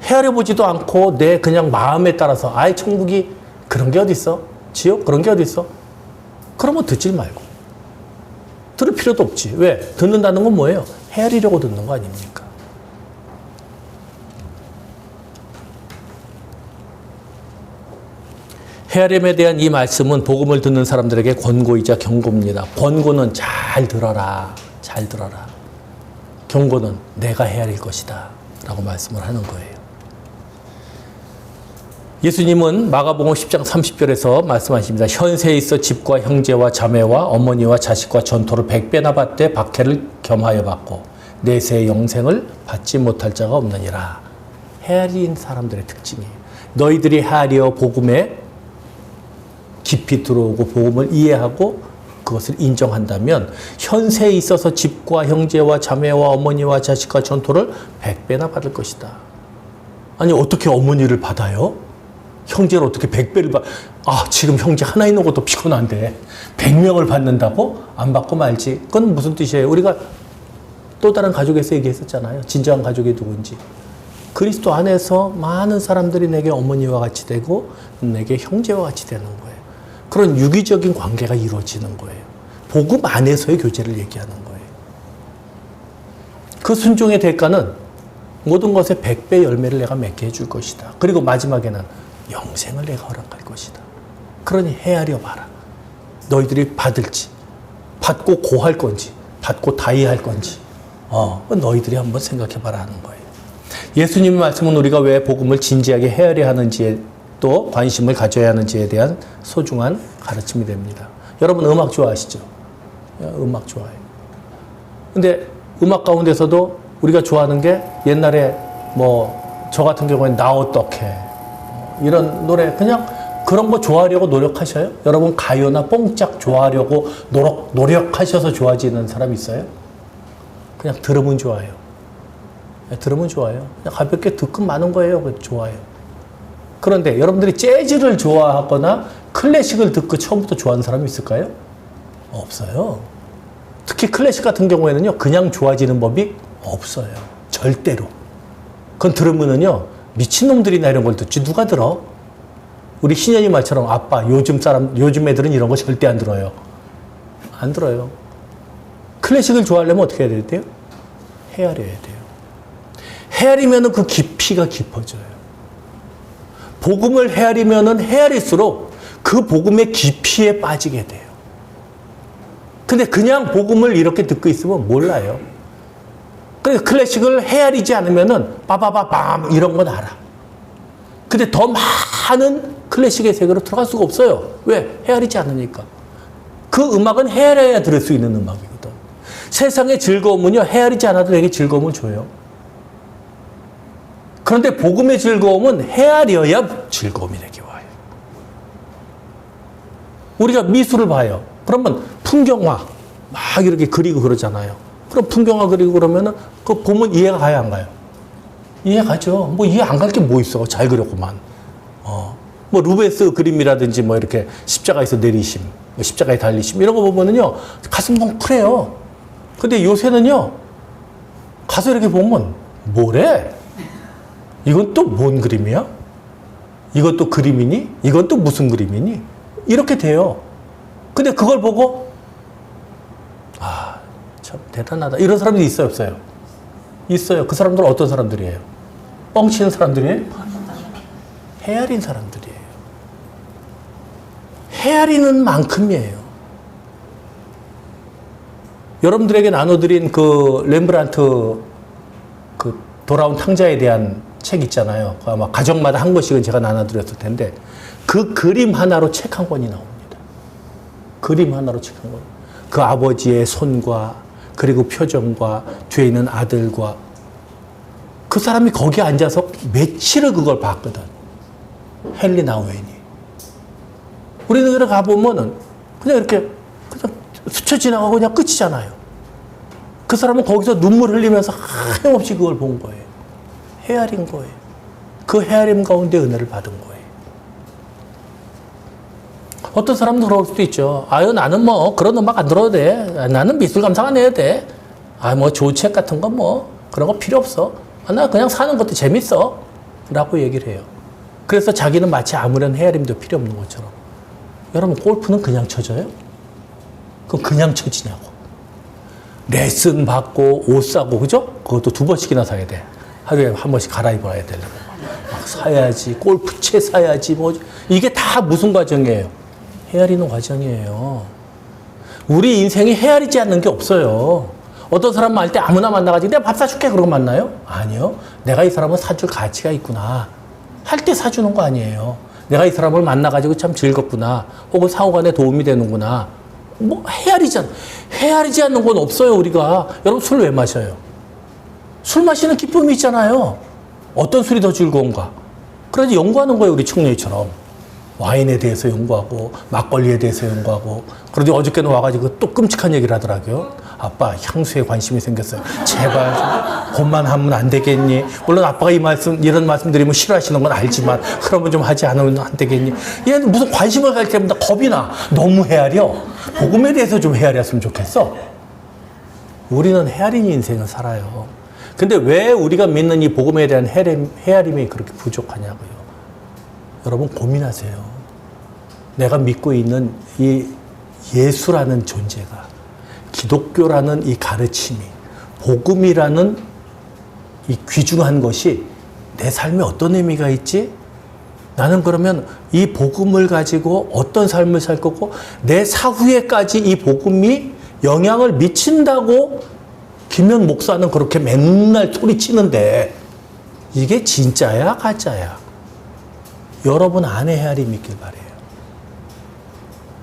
헤아려보지도 않고 내 그냥 마음에 따라서 아예 천국이 그런 게 어딨어? 지옥 그런 게 어디 있어? 그러면 듣지 말고. 들을 필요도 없지. 왜? 듣는다는 건 뭐예요? 헤아리려고 듣는 거 아닙니까? 헤아림에 대한 이 말씀은 복음을 듣는 사람들에게 권고이자 경고입니다. 권고는 잘 들어라. 잘 들어라. 경고는 내가 헤아릴 것이다. 라고 말씀을 하는 거예요. 예수님은 마가복음 10장 30절에서 말씀하십니다. 현세에 있어 집과 형제와 자매와 어머니와 자식과 전토를 100배나 받되 박해를 겸하여 받고 내세의 영생을 받지 못할 자가 없느니라. 헤아린 사람들의 특징이에요. 너희들이 헤아려 복음에 깊이 들어오고 복음을 이해하고 그것을 인정한다면 현세에 있어서 집과 형제와 자매와 어머니와 자식과 전토를 100배나 받을 것이다. 아니 어떻게 어머니를 받아요? 형제를 어떻게 100배를 받... 지금 형제 하나 있는 것도 피곤한데 100명을 받는다고? 안 받고 말지. 그건 무슨 뜻이에요? 우리가 또 다른 가족에서 얘기했었잖아요. 진정한 가족이 누군지. 그리스도 안에서 많은 사람들이 내게 어머니와 같이 되고 내게 형제와 같이 되는 거예요. 그런 유기적인 관계가 이루어지는 거예요. 복음 안에서의 교제를 얘기하는 거예요. 그 순종의 대가는 모든 것에 100배 열매를 내가 맺게 해줄 것이다. 그리고 마지막에는 영생을 내가 허락할 것이다. 그러니 헤아려 봐라. 너희들이 받을지, 받고 고할 건지, 받고 다이할 건지, 너희들이 한번 생각해 봐라 하는 거예요. 예수님의 말씀은 우리가 왜 복음을 진지하게 헤아려 하는지에 또 관심을 가져야 하는지에 대한 소중한 가르침이 됩니다. 여러분 음악 좋아하시죠? 음악 좋아해요. 근데 음악 가운데서도 우리가 좋아하는 게 옛날에 저 같은 경우에는 나 어떡해 이런 노래 그냥 그런 거 좋아하려고 노력하셔요? 여러분 가요나 뽕짝 좋아하려고 노력하셔서 좋아지는 사람 있어요? 그냥 들으면 좋아요. 들으면 좋아요. 그냥 가볍게 듣고 마는 거예요. 좋아요. 그런데 여러분들이 재즈를 좋아하거나 클래식을 듣고 처음부터 좋아하는 사람이 있을까요? 없어요. 특히 클래식 같은 경우에는요, 그냥 좋아지는 법이 없어요. 절대로. 그건 들으면은요, 미친놈들이나 이런 걸 듣지 누가 들어? 우리 신현이 말처럼 아빠, 요즘 애들은 이런 거 절대 안 들어요. 안 들어요. 클래식을 좋아하려면 어떻게 해야 돼요? 헤아려야 돼요. 헤아리면은 그 깊이가 깊어져요. 복음을 헤아리면은 헤아릴수록 그 복음의 깊이에 빠지게 돼요. 근데 그냥 복음을 이렇게 듣고 있으면 몰라요. 그래서 클래식을 헤아리지 않으면은 빠바바밤 이런 건 알아. 근데 더 많은 클래식의 세계로 들어갈 수가 없어요. 왜? 헤아리지 않으니까. 그 음악은 헤아려야 들을 수 있는 음악이거든. 세상의 즐거움은요, 헤아리지 않아도 내게 즐거움을 줘요. 그런데 복음의 즐거움은 헤아려야 즐거움이 내게 와요. 우리가 미술을 봐요. 그러면 풍경화 막 이렇게 그리고 그러잖아요. 그럼 풍경화 그리고 그러면은 그거 보면 이해가 가요, 안 가요? 이해 가죠. 이해 안 갈 게 뭐 있어. 잘 그렸구만. 루베스 그림이라든지 이렇게 십자가에서 내리심, 십자가에 달리심 이런 거 보면은요, 가슴 뭉클해요. 근데 요새는요, 가서 이렇게 보면 뭐래? 이건 또 뭔 그림이야? 이건 또 그림이니? 이건 또 무슨 그림이니? 이렇게 돼요. 근데 그걸 보고 참 대단하다. 이런 사람들이 있어요, 없어요? 있어요. 그 사람들은 어떤 사람들이에요? 뻥치는 사람들이에요? 헤아린 사람들이에요. 헤아리는 만큼이에요. 여러분들에게 나눠드린 그 렘브란트 그 돌아온 탕자에 대한 책 있잖아요. 아마 가정마다 한 권씩은 제가 나눠드렸을 텐데 그 그림 하나로 책 한 권이 나옵니다. 그림 하나로 책 한 권. 그 아버지의 손과 그리고 표정과 뒤에 있는 아들과 그 사람이 거기 앉아서 며칠을 그걸 봤거든. 헨리 나우엔이. 우리는 그래 가보면은 그냥 이렇게 그냥 스쳐 지나가고 그냥 끝이잖아요. 그 사람은 거기서 눈물 흘리면서 하염없이 그걸 본 거예요. 헤아린 거예요. 그 헤아림 가운데 은혜를 받은 거예요. 어떤 사람은 그럴 수도 있죠. 나는 그런 음악 안 들어도 돼. 나는 미술 감상 안 해야 돼. 좋은 책 같은 거 그런 거 필요 없어. 나 그냥 사는 것도 재밌어. 라고 얘기를 해요. 그래서 자기는 마치 아무런 헤아림도 필요 없는 것처럼. 여러분, 골프는 그냥 쳐져요? 그럼 그냥 쳐지냐고. 레슨 받고 옷 사고, 그죠? 그것도 2번씩이나 사야 돼. 하루에 한 번씩 갈아입어야 되려면. 막 사야지, 골프채 사야지, 뭐. 이게 다 무슨 과정이에요? 헤아리는 과정이에요. 우리 인생이 헤아리지 않는 게 없어요. 어떤 사람 만날 때 아무나 만나가지고 내가 밥 사줄게 그러고 만나요? 아니요. 내가 이 사람을 사줄 가치가 있구나. 할 때 사주는 거 아니에요. 내가 이 사람을 만나가지고 참 즐겁구나. 혹은 상호간에 도움이 되는구나. 뭐 헤아리지 않는 건 없어요, 우리가. 여러분, 술 왜 마셔요? 술 마시는 기쁨이 있잖아요. 어떤 술이 더 즐거운가? 그래서 연구하는 거예요, 우리 청년이처럼. 와인에 대해서 연구하고 막걸리에 대해서 연구하고. 그런데 어저께는 와가지고 또 끔찍한 얘기를 하더라고요. 아빠, 향수에 관심이 생겼어요. 제발 좀 그것만 하면 안 되겠니? 물론 아빠가 이런 말씀 드리면 싫어하시는 건 알지만 그러면 좀 하지 않으면 안 되겠니? 얘는 무슨 관심을 갈 때마다 겁이 나. 너무 헤아려. 복음에 대해서 좀 헤아렸으면 좋겠어. 우리는 헤아린 인생을 살아요. 근데 왜 우리가 믿는 이 복음에 대한 헤아림이 그렇게 부족하냐고요. 여러분, 고민하세요. 내가 믿고 있는 이 예수라는 존재가, 기독교라는 이 가르침이, 복음이라는 이 귀중한 것이 내 삶에 어떤 의미가 있지? 나는 그러면 이 복음을 가지고 어떤 삶을 살 거고, 내 사후에까지 이 복음이 영향을 미친다고 김현 목사는 그렇게 맨날 소리치는데, 이게 진짜야, 가짜야? 여러분 안에 헤아림이 있길 바래요.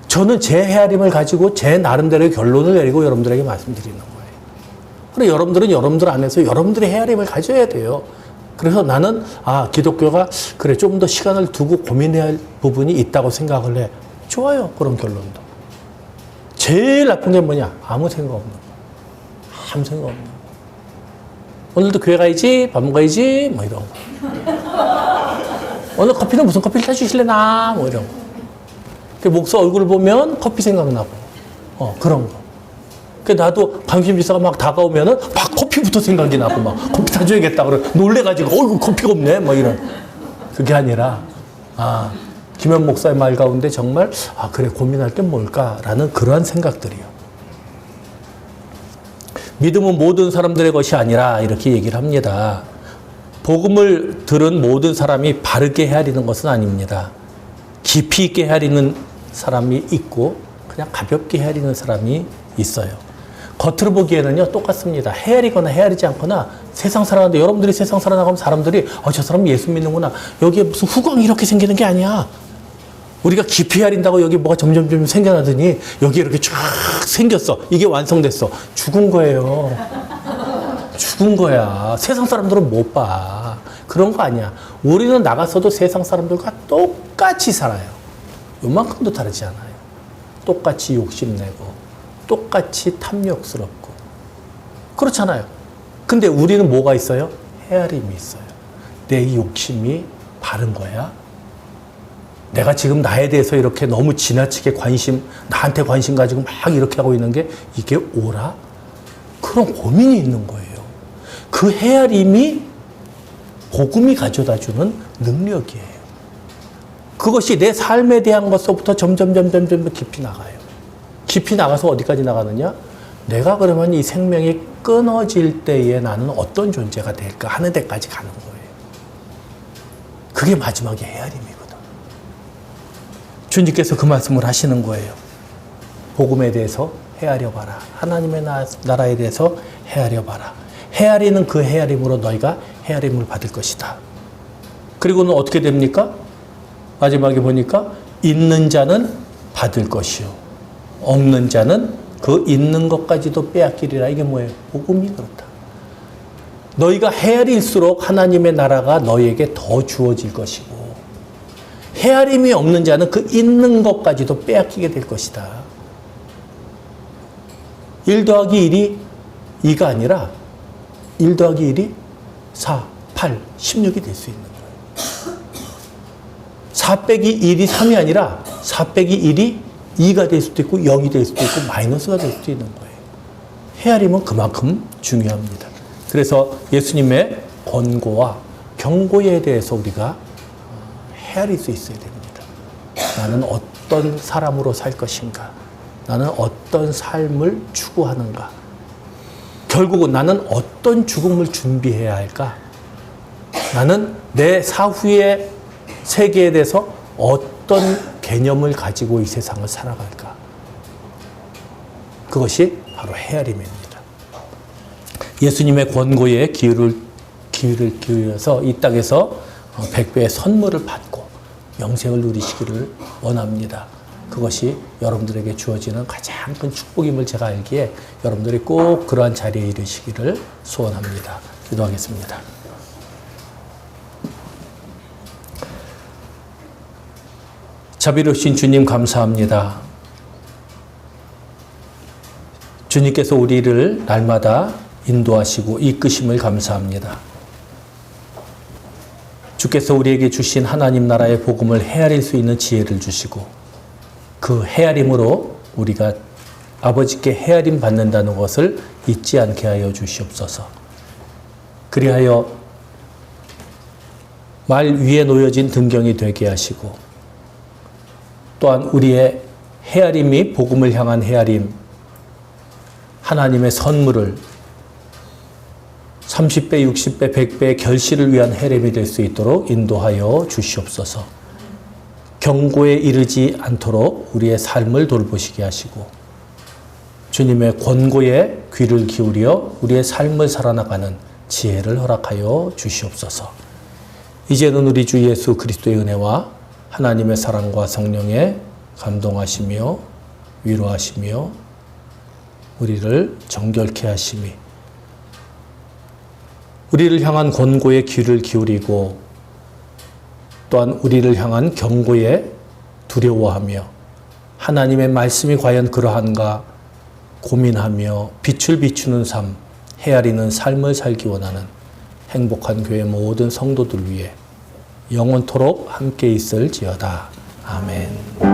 저는 제 헤아림을 가지고 제 나름대로의 결론을 내리고 여러분들에게 말씀드리는 거예요. 그래, 여러분들은 여러분들 안에서 여러분들의 헤아림을 가져야 돼요. 그래서 나는 기독교가 그래 좀 더 시간을 두고 고민해야 할 부분이 있다고 생각을 해. 좋아요, 그런 결론도. 제일 나쁜 게 뭐냐? 아무 생각 없는 거. 아무 생각 없는 거. 오늘도 교회 가야지, 밥 먹어야지, 뭐 이런 거. 오늘 커피는 무슨 커피를 타주실래나? 뭐 이런 거. 그 목사 얼굴을 보면 커피 생각나고, 그런 거. 그 나도 방심지사가 막 다가오면은 막 커피부터 생각이 나고 막 커피 타줘야겠다. 그래 놀래가지고, 어이구, 커피가 없네. 뭐 이런. 그게 아니라, 김현 목사의 말 가운데 정말, 그래, 고민할 게 뭘까라는 그러한 생각들이요. 믿음은 모든 사람들의 것이 아니라 이렇게 얘기를 합니다. 복음을 들은 모든 사람이 바르게 헤아리는 것은 아닙니다. 깊이 있게 헤아리는 사람이 있고 그냥 가볍게 헤아리는 사람이 있어요. 겉으로 보기에는요 똑같습니다. 헤아리거나 헤아리지 않거나 세상 살아가는데 여러분들이 세상 살아나가면 사람들이 저 사람 예수 믿는구나. 여기에 무슨 후광이 이렇게 생기는 게 아니야. 우리가 깊이 헤아린다고 여기 뭐가 점점 생겨나더니 여기 이렇게 쫙 생겼어. 이게 완성됐어. 죽은 거예요. 죽은 거야. 세상 사람들은 못 봐. 그런 거 아니야. 우리는 나가서도 세상 사람들과 똑같이 살아요. 요만큼도 다르지 않아요. 똑같이 욕심내고 똑같이 탐욕스럽고 그렇잖아요. 근데 우리는 뭐가 있어요? 헤아림이 있어요. 내 욕심이 바른 거야? 내가 지금 나에 대해서 이렇게 너무 지나치게 나한테 관심 가지고 막 이렇게 하고 있는 게 이게 옳아? 그런 고민이 있는 거예요. 그 헤아림이 복음이 가져다주는 능력이에요. 그것이 내 삶에 대한 것서부터 점점 깊이 나가요. 깊이 나가서 어디까지 나가느냐? 내가 그러면 이 생명이 끊어질 때에 나는 어떤 존재가 될까 하는 데까지 가는 거예요. 그게 마지막에 헤아림이거든. 주님께서 그 말씀을 하시는 거예요. 복음에 대해서 헤아려봐라. 하나님의 나라에 대해서 헤아려봐라. 헤아리는 그 헤아림으로 너희가 헤아림을 받을 것이다. 그리고는 어떻게 됩니까? 마지막에 보니까 있는 자는 받을 것이요. 없는 자는 그 있는 것까지도 빼앗기리라. 이게 뭐예요? 복음이 그렇다. 너희가 헤아릴수록 하나님의 나라가 너희에게 더 주어질 것이고 헤아림이 없는 자는 그 있는 것까지도 빼앗기게 될 것이다. 1 더하기 1이 2가 아니라 1 더하기 1이 4, 8, 16이 될 수 있는 거예요. 4 빼기 1이 3이 아니라 4 빼기 1이 2가 될 수도 있고 0이 될 수도 있고 마이너스가 될 수도 있는 거예요. 헤아림은 그만큼 중요합니다. 그래서 예수님의 권고와 경고에 대해서 우리가 헤아릴 수 있어야 됩니다. 나는 어떤 사람으로 살 것인가? 나는 어떤 삶을 추구하는가? 결국은 나는 어떤 죽음을 준비해야 할까? 나는 내 사후의 세계에 대해서 어떤 개념을 가지고 이 세상을 살아갈까? 그것이 바로 헤아림입니다. 예수님의 권고에 귀를 기울여서 이 땅에서 100배의 선물을 받고 영생을 누리시기를 원합니다. 그것이 여러분들에게 주어지는 가장 큰 축복임을 제가 알기에 여러분들이 꼭 그러한 자리에 이르시기를 소원합니다. 기도하겠습니다. 자비로우신 주님 감사합니다. 주님께서 우리를 날마다 인도하시고 이끄심을 감사합니다. 주께서 우리에게 주신 하나님 나라의 복음을 헤아릴 수 있는 지혜를 주시고 그 헤아림으로 우리가 아버지께 헤아림 받는다는 것을 잊지 않게 하여 주시옵소서. 그리하여 말 위에 놓여진 등경이 되게 하시고 또한 우리의 헤아림이 복음을 향한 헤아림, 하나님의 선물을 30배, 60배, 100배의 결실을 위한 헤아림이 될 수 있도록 인도하여 주시옵소서. 경고에 이르지 않도록 우리의 삶을 돌보시게 하시고 주님의 권고에 귀를 기울여 우리의 삶을 살아나가는 지혜를 허락하여 주시옵소서. 이제는 우리 주 예수 그리스도의 은혜와 하나님의 사랑과 성령의 감동하시며 위로하시며 우리를 정결케 하심이 우리를 향한 권고에 귀를 기울이고 또한 우리를 향한 경고에 두려워하며 하나님의 말씀이 과연 그러한가 고민하며 빛을 비추는 삶, 헤아리는 삶을 살기 원하는 행복한 교회 모든 성도들 위해 영원토록 함께 있을지어다. 아멘.